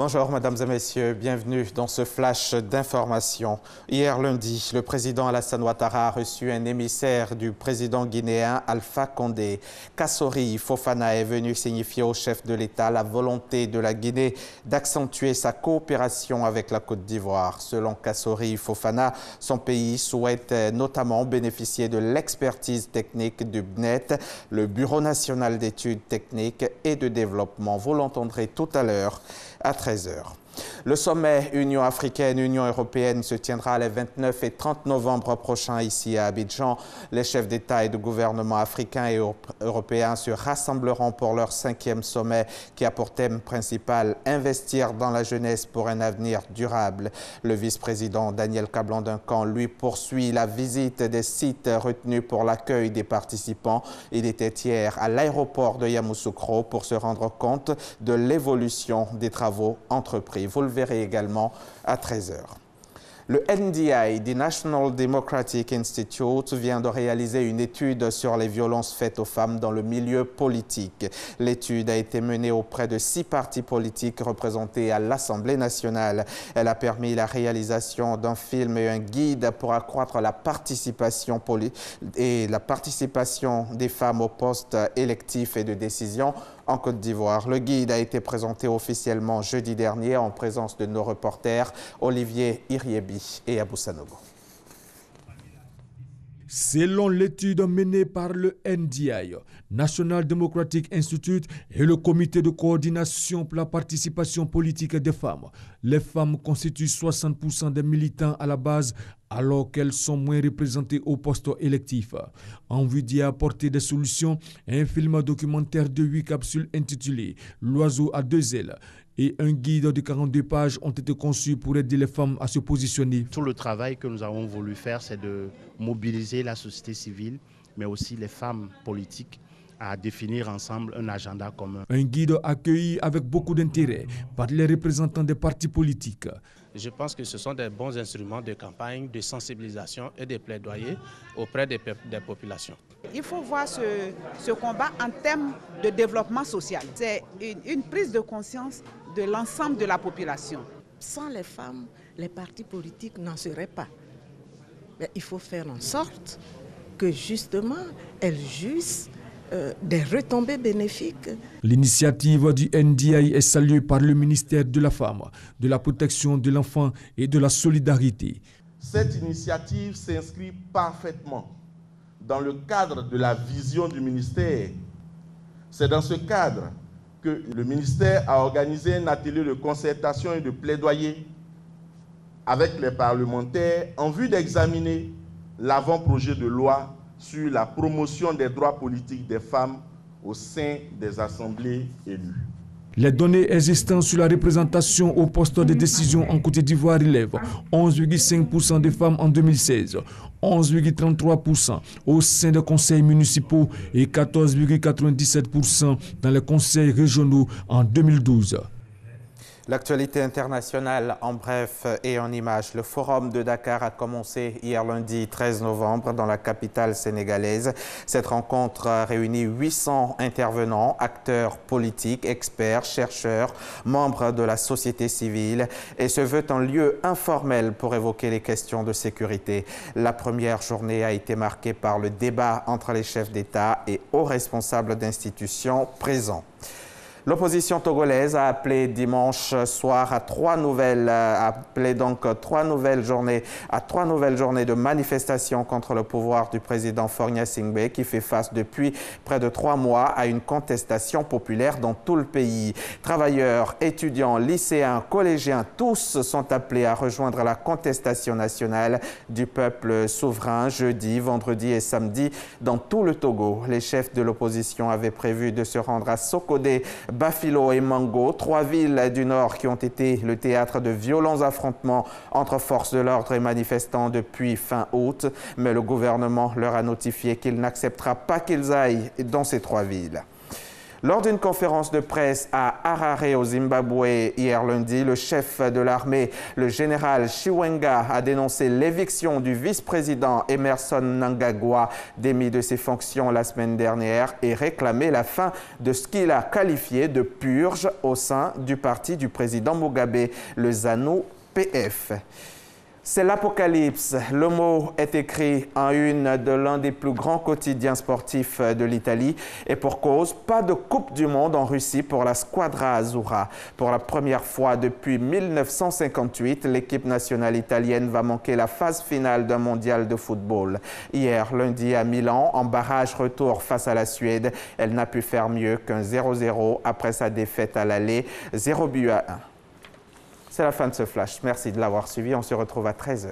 Bonjour mesdames et messieurs, bienvenue dans ce flash d'information. Hier lundi, le président Alassane Ouattara a reçu un émissaire du président guinéen Alpha Condé. Kassori Fofana est venu signifier au chef de l'État la volonté de la Guinée d'accentuer sa coopération avec la Côte d'Ivoire. Selon Kassori Fofana, son pays souhaite notamment bénéficier de l'expertise technique du BNET, le Bureau national d'études techniques et de développement. Vous l'entendrez tout à l'heure à 13h. Le sommet Union africaine-Union européenne se tiendra les 29 et 30 novembre prochains ici à Abidjan. Les chefs d'État et de gouvernement africains et européens se rassembleront pour leur 5e sommet qui a pour thème principal « Investir dans la jeunesse pour un avenir durable ». Le vice-président Daniel Kablan-Duncan, lui, poursuit la visite des sites retenus pour l'accueil des participants. Il était hier à l'aéroport de Yamoussoukro pour se rendre compte de l'évolution des travaux entrepris. Vous le verrez également à 13h. Le NDI, the National Democratic Institute, vient de réaliser une étude sur les violences faites aux femmes dans le milieu politique. L'étude a été menée auprès de 6 partis politiques représentés à l'Assemblée nationale. Elle a permis la réalisation d'un film et un guide pour accroître la participation des femmes aux postes électifs et de décision en Côte d'Ivoire. Le guide a été présenté officiellement jeudi dernier en présence de nos reporters Olivier Iriebi et Abou Sanogo. Selon l'étude menée par le NDI, National Democratic Institute et le comité de coordination pour la participation politique des femmes, les femmes constituent 60% des militants à la base alors qu'elles sont moins représentées au poste électif. En vue d'y apporter des solutions, un film documentaire de 8 capsules intitulé « L'oiseau à 2 ailes » et un guide de 42 pages ont été conçus pour aider les femmes à se positionner. Tout le travail que nous avons voulu faire, c'est de mobiliser la société civile, mais aussi les femmes politiques, à définir ensemble un agenda commun. Un guide accueilli avec beaucoup d'intérêt par les représentants des partis politiques. Je pense que ce sont des bons instruments de campagne, de sensibilisation et de plaidoyer auprès des populations. Il faut voir ce combat en termes de développement social. C'est une prise de conscience de l'ensemble de la population. Sans les femmes, les partis politiques n'en seraient pas. Mais il faut faire en sorte que justement elles jouissent des retombées bénéfiques. L'initiative du NDI est saluée par le ministère de la Femme, de la Protection de l'Enfant et de la Solidarité. Cette initiative s'inscrit parfaitement dans le cadre de la vision du ministère. C'est dans ce cadre que le ministère a organisé un atelier de concertation et de plaidoyer avec les parlementaires en vue d'examiner l'avant-projet de loi sur la promotion des droits politiques des femmes au sein des assemblées élues. Les données existantes sur la représentation au poste de décision en Côte d'Ivoire relèvent 11,5% des femmes en 2016, 11,33% au sein des conseils municipaux et 14,97% dans les conseils régionaux en 2012. L'actualité internationale en bref et en images. Le forum de Dakar a commencé hier lundi 13 novembre dans la capitale sénégalaise. Cette rencontre réunit 800 intervenants, acteurs politiques, experts, chercheurs, membres de la société civile et se veut un lieu informel pour évoquer les questions de sécurité. La première journée a été marquée par le débat entre les chefs d'État et hauts responsables d'institutions présents. L'opposition togolaise a appelé dimanche soir à trois nouvelles journées de manifestations contre le pouvoir du président Faure Gnassingbé qui fait face depuis près de 3 mois à une contestation populaire dans tout le pays. Travailleurs, étudiants, lycéens, collégiens, tous sont appelés à rejoindre la contestation nationale du peuple souverain jeudi, vendredi et samedi dans tout le Togo. Les chefs de l'opposition avaient prévu de se rendre à Sokodé, Bafilo et Mango, 3 villes du Nord qui ont été le théâtre de violents affrontements entre forces de l'ordre et manifestants depuis fin août. Mais le gouvernement leur a notifié qu'il n'acceptera pas qu'ils aillent dans ces 3 villes. Lors d'une conférence de presse à Harare au Zimbabwe hier lundi, le chef de l'armée, le général Chiwenga, a dénoncé l'éviction du vice-président Emmerson Mnangagwa, démis de ses fonctions la semaine dernière, et réclamé la fin de ce qu'il a qualifié de purge au sein du parti du président Mugabe, le ZANU-PF. C'est l'apocalypse. Le mot est écrit en une de l'un des plus grands quotidiens sportifs de l'Italie. Et pour cause, pas de Coupe du Monde en Russie pour la Squadra Azzurra. Pour la première fois depuis 1958, l'équipe nationale italienne va manquer la phase finale d'un mondial de football. Hier, lundi à Milan, en barrage retour face à la Suède, elle n'a pu faire mieux qu'un 0-0 après sa défaite à l'aller, 0-1. C'est la fin de ce flash. Merci de l'avoir suivi. On se retrouve à 13h.